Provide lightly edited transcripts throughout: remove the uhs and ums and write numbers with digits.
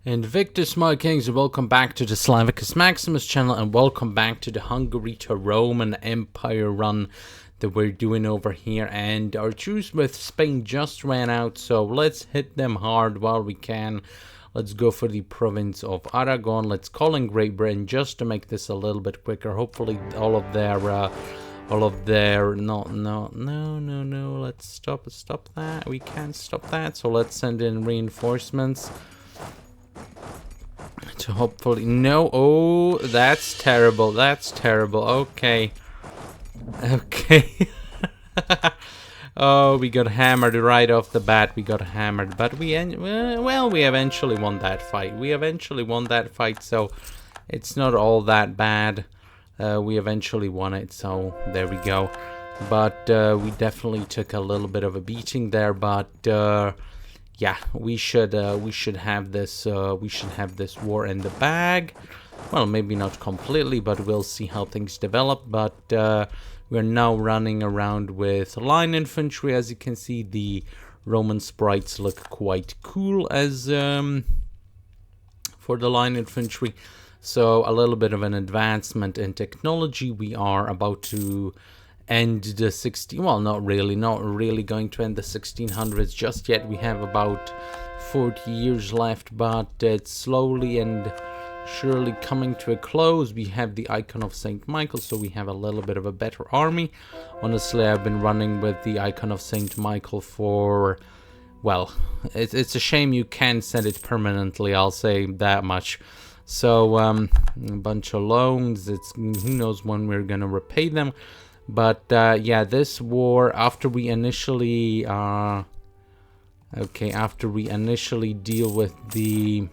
And Victus, my kings, and welcome back to the Slavicus Maximus channel, and welcome back to the Hungary to Roman Empire run that we're doing over here. And our truce with Spain just ran out, so let's hit them hard while we can. Let's go for the province of Aragon. Let's call in Great Britain just to make this a little bit quicker. Hopefully all of their no, let's stop that. We can't stop that, so let's send in reinforcements to hopefully oh, that's terrible, okay. Oh, we got hammered right off the bat. But we eventually won that fight. So it's not all that bad. We eventually won it, so there we go. But we definitely took a little bit of a beating there, but yeah, we should have this war in the bag. Well, maybe not completely, but we'll see how things develop. But we're now running around with line infantry. As you can see, the Roman sprites look quite cool as for the line infantry. So a little bit of an advancement in technology. We are about to end the not really going to end the 1600s just yet. We have about 40 years left, but it's slowly and surely coming to a close. We have the icon of Saint Michael, so we have a little bit of a better army. Honestly, I've been running with the icon of Saint Michael for, well, it's a shame you can't send it permanently, I'll say that much. So a bunch of loans. It's who knows when we're gonna repay them. But yeah, this war, after we initially deal with the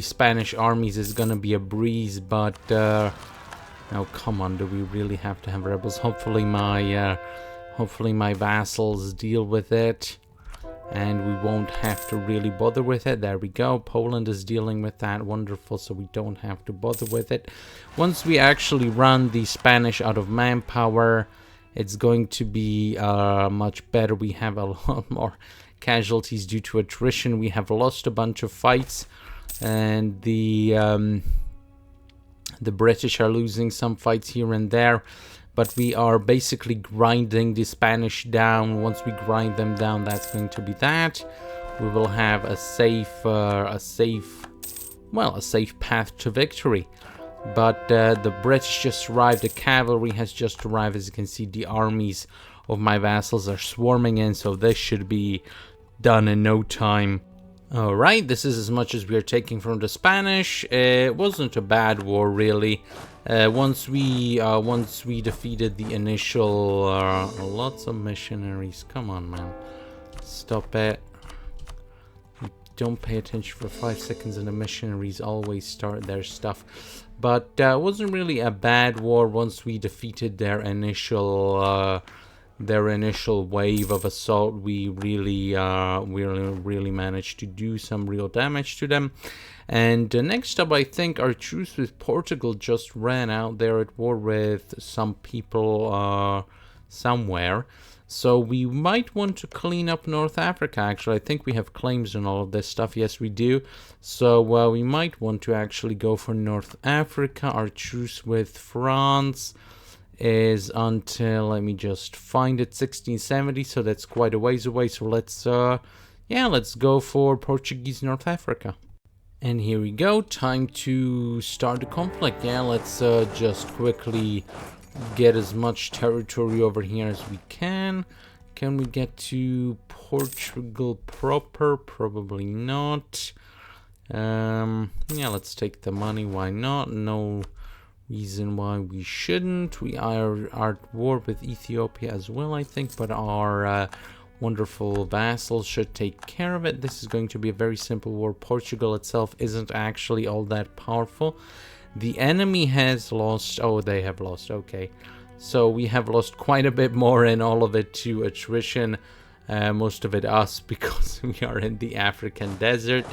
Spanish armies, is gonna be a breeze. But oh, come on, do we really have to have rebels? Hopefully my vassals deal with it, and we won't have to really bother with it. There we go. Poland is dealing with that. Wonderful. So we don't have to bother with it. Once we actually run the Spanish out of manpower, it's going to be much better. We have a lot more casualties due to attrition. We have lost a bunch of fights, and the British are losing some fights here and there. But we are basically grinding the Spanish down. Once we grind them down, that's going to be that. We will have a safe path to victory. But the British just arrived. The cavalry has just arrived. As you can see, the armies of my vassals are swarming in, so this should be done in no time. Alright, this is as much as we are taking from the Spanish. It wasn't a bad war, really. Once we defeated the initial lots of missionaries. Come on, man, stop it. You don't pay attention for 5 seconds and the missionaries always start their stuff. But it wasn't really a bad war. Once we defeated their initial wave of assault, we really managed to do some real damage to them. And next up, I think our truce with Portugal just ran out. They're at war with some people somewhere. So we might want to clean up North Africa, actually. I think we have claims on all of this stuff. Yes, we do. So we might want to actually go for North Africa. Our truce with France is until, let me just find it, 1670. So that's quite a ways away. So let's go for Portuguese North Africa. And here we go, time to start the conflict. Yeah, let's just quickly get as much territory over here as we can. Can we get to Portugal proper? Probably not. Yeah, let's take the money. Why not? No reason why we shouldn't. We are at war with Ethiopia as well, I think, but our wonderful vassals should take care of it. This is going to be a very simple war. Portugal itself isn't actually all that powerful. The enemy has lost. Oh, they have lost. Okay, so we have lost quite a bit more, and all of it to attrition. Most of it us, because we are in the African desert.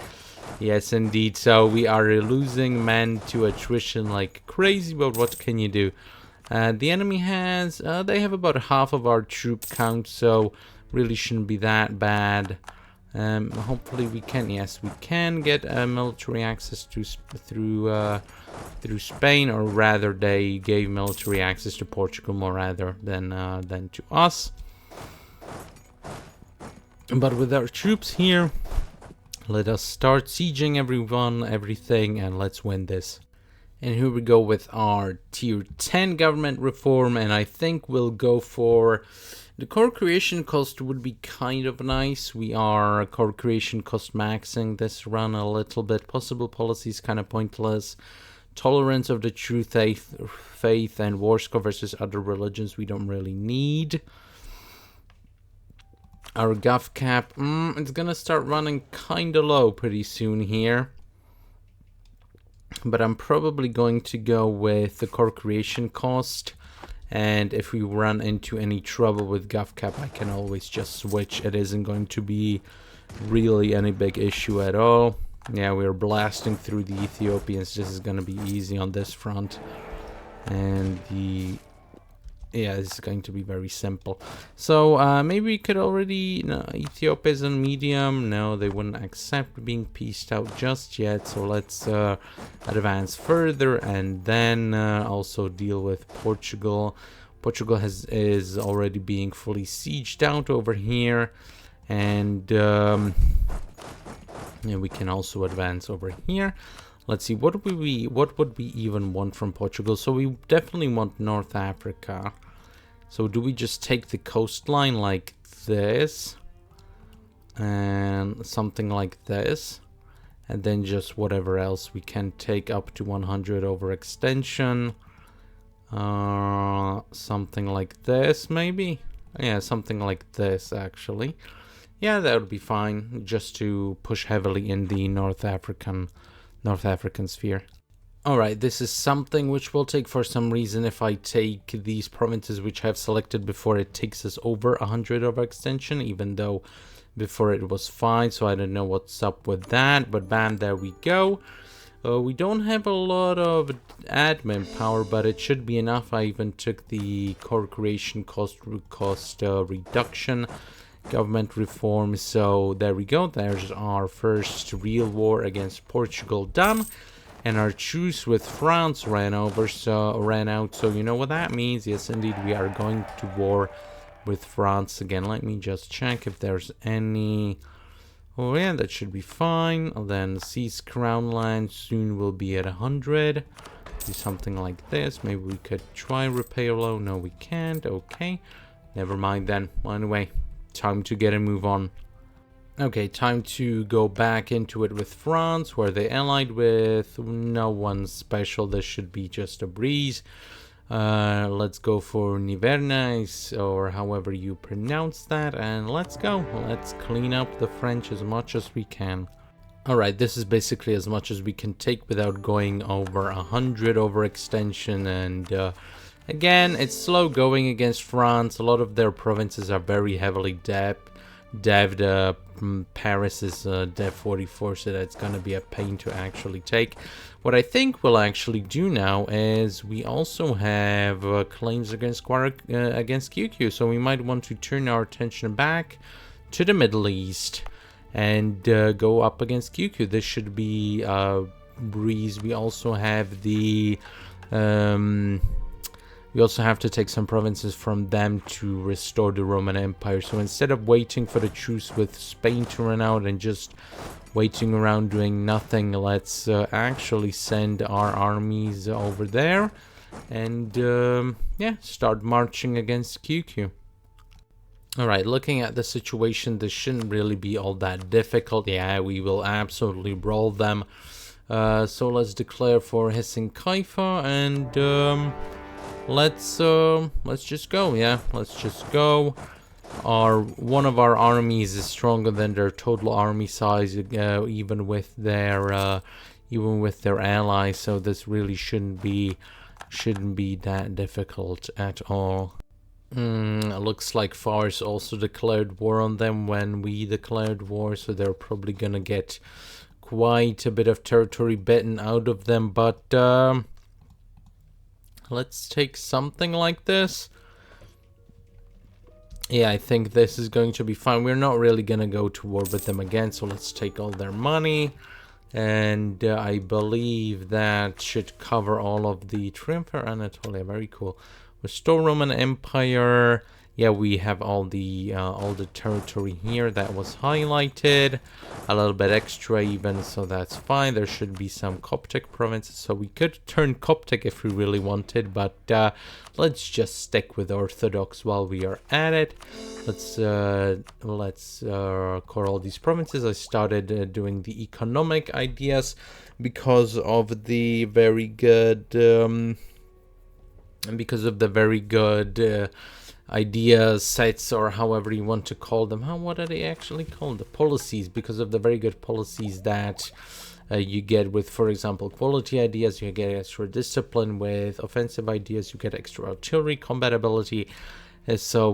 Yes, indeed. So we are losing men to attrition like crazy, but what can you do? The enemy has, they have about half of our troop count, so Really shouldn't be that bad. Hopefully we can, yes, we can get military access to through Spain, or rather they gave military access to Portugal more rather than to us. But with our troops here, let us start sieging everything, and let's win this. And here we go with our tier 10 government reform, and I think we'll go for the core creation cost would be kind of nice. We are core creation cost maxing this run a little bit. Possible policies kind of pointless. Tolerance of the true faith and war score versus other religions we don't really need. Our gov cap, it's gonna start running kind of low pretty soon here. But I'm probably going to go with the core creation cost. And if we run into any trouble with gov cap, I can always just switch. It isn't going to be really any big issue at all. Yeah, we're blasting through the Ethiopians. This is going to be easy on this front. And yeah, this is going to be very simple. So maybe we could already... No, Ethiopia is on medium. No, they wouldn't accept being pieced out just yet. So let's advance further and then also deal with Portugal. Portugal is already being fully sieged out over here. And yeah, we can also advance over here. Let's see, what would we even want from Portugal? So we definitely want North Africa. So do we just take the coastline like this? And something like this. And then just whatever else we can take up to 100 overextension. Something like this maybe? Yeah, something like this actually. Yeah, that would be fine. Just to push heavily in the North African sphere. Alright, this is something which will take for some reason. If I take these provinces which I have selected before, it takes us over 100 overextension, even though before it was fine, so I don't know what's up with that, but bam, there we go. We don't have a lot of admin power, but it should be enough. I even took the core creation cost reduction, government reform, so there we go. There's our first real war against Portugal done. And our truce with France ran out, so you know what that means. Yes, indeed, we are going to war with France again. Let me just check if there's any... Oh yeah, that should be fine. And then seize crown land soon will be at 100. Do something like this. Maybe we could try repair low. No, we can't. Okay, never mind then. Anyway, time to get a move on. Okay, time to go back into it with France, where they allied with no one special. This should be just a breeze. Let's go for Nivernais, or however you pronounce that, and let's go. Let's clean up the French as much as we can. Alright, this is basically as much as we can take without going over 100 overextension, and again, it's slow going against France. A lot of their provinces are very heavily devved. Paris is dev 44, so that's gonna be a pain to actually take. What I think we'll actually do now is we also have claims against QQ, so we might want to turn our attention back to the Middle East and go up against QQ. This should be a breeze. We also have the we also have to take some provinces from them to restore the Roman Empire. So instead of waiting for the truce with Spain to run out and just waiting around doing nothing, let's actually send our armies over there and yeah, start marching against QQ. Alright, looking at the situation, this shouldn't really be all that difficult. Yeah, we will absolutely roll them. So let's declare for Hissing Kaifa and let's just go. Yeah, let's just go. One of our armies is stronger than their total army size, even with their allies, so this really shouldn't be that difficult at all. It looks like Fars also declared war on them when we declared war, so they're probably gonna get quite a bit of territory bitten out of them, but let's take something like this. Yeah, I think this is going to be fine. We're not really gonna go to war with them again, so let's take all their money. And I believe that should cover all of the Triumpher Anatolia. Very cool. Restore Roman Empire. Yeah, we have all the territory here that was highlighted. A little bit extra even, so that's fine. There should be some Coptic provinces, so we could turn Coptic if we really wanted, but let's just stick with Orthodox while we are at it. Let's core all these provinces. I started doing the economic ideas because of the very good idea sets, or however you want to call them. What are they actually called? The policies, because of the very good policies that you get with, for example, quality ideas. You get extra discipline. With offensive ideas, you get extra artillery compatibility. So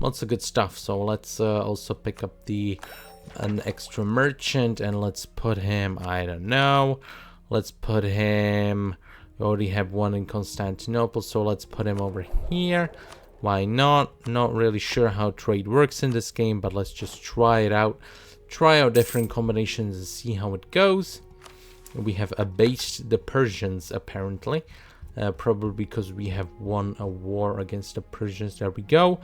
lots of good stuff. So let's also pick up an extra merchant, and let's put him, I don't know, let's put him, we already have one in Constantinople, so let's put him over here. Why not? Not really sure how trade works in this game, but let's just try it out. Try out different combinations and see how it goes. We have abased the Persians, apparently. Probably because we have won a war against the Persians. There we go.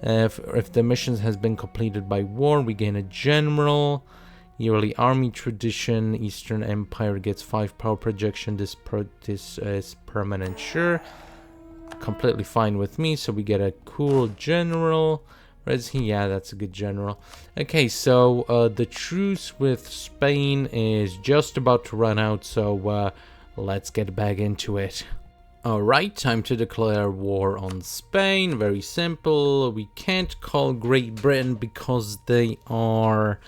If the mission has been completed by war, we gain a general. Yearly army tradition. Eastern Empire gets 5 power projection. This is permanent, sure. Completely fine with me. So we get a cool general. Where is he? Yeah, that's a good general. Okay, so the truce with Spain is just about to run out, so let's get back into it. Alright, time to declare war on Spain. Very simple. We can't call Great Britain because they are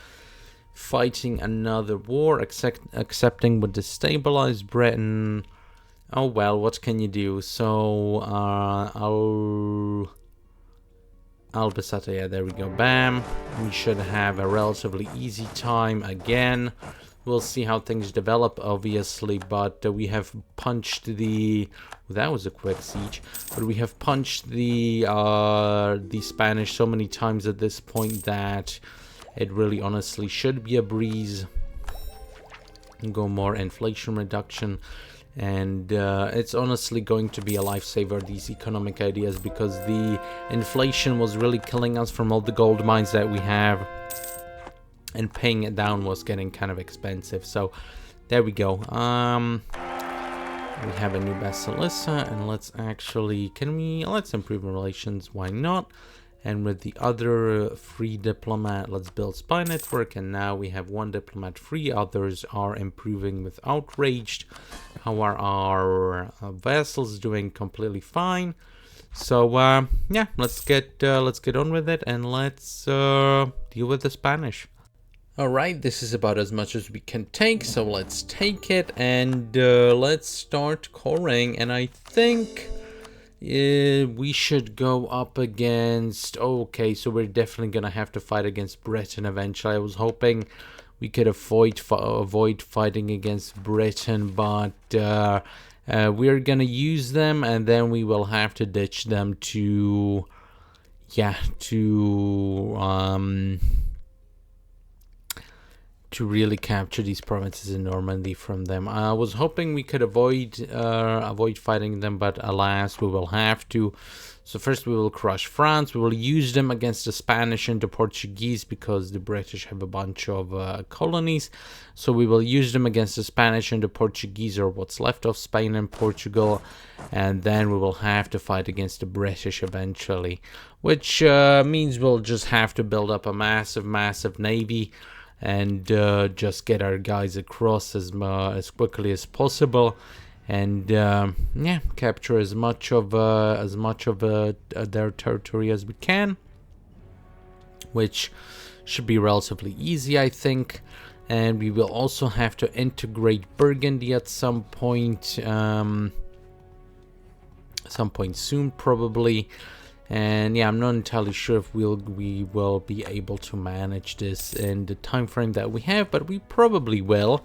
fighting another war. Accepting would destabilize Britain. Oh well, what can you do? So, Albacete, yeah, there we go, bam. We should have a relatively easy time again. We'll see how things develop, obviously, but we have punched the... that was a quick siege. But we have punched the Spanish so many times at this point that it really honestly should be a breeze. Go more inflation reduction. And it's honestly going to be a lifesaver, these economic ideas, because the inflation was really killing us from all the gold mines that we have, and paying it down was getting kind of expensive. So there we go. We have a new Basilissa, and let's actually, let's improve relations, why not? And with the other free diplomat, let's build spy network. And now we have 1 diplomat free. Others are improving with outraged. How are our vassals doing? Completely fine. So yeah, let's get on with it, and let's deal with the Spanish. All right, this is about as much as we can take, so let's take it, and let's start coring. And I think we should go up against... okay, so we're definitely gonna have to fight against Britain eventually. I was hoping we could avoid fighting against Britain, but we're gonna use them, and then we will have to ditch them to really capture these provinces in Normandy from them. I was hoping we could avoid fighting them, but alas, we will have to. So first we will crush France. We will use them against the Spanish and the Portuguese, because the British have a bunch of colonies. So we will use them against the Spanish and the Portuguese, or what's left of Spain and Portugal. And then we will have to fight against the British eventually, which means we'll just have to build up a massive navy, and just get our guys across as quickly as possible, and yeah, capture as much of their territory as we can, which should be relatively easy, I think. And we will also have to integrate Burgundy at some point soon, probably. And yeah, I'm not entirely sure if we will be able to manage this in the time frame that we have, but we probably will.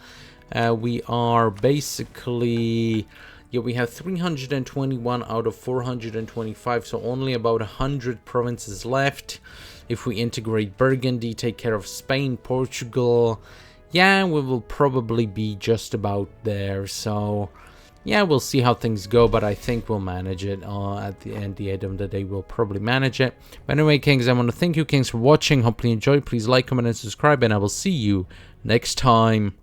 We are basically Yeah, we have 321 out of 425, so only about 100 provinces left. If we integrate Burgundy, take care of Spain, Portugal, yeah, we will probably be just about there. So yeah, we'll see how things go, but I think we'll manage it. At the end of the day, we'll probably manage it. But anyway, Kings, I want to thank you, Kings, for watching. Hopefully you enjoyed. Please like, comment, and subscribe, and I will see you next time.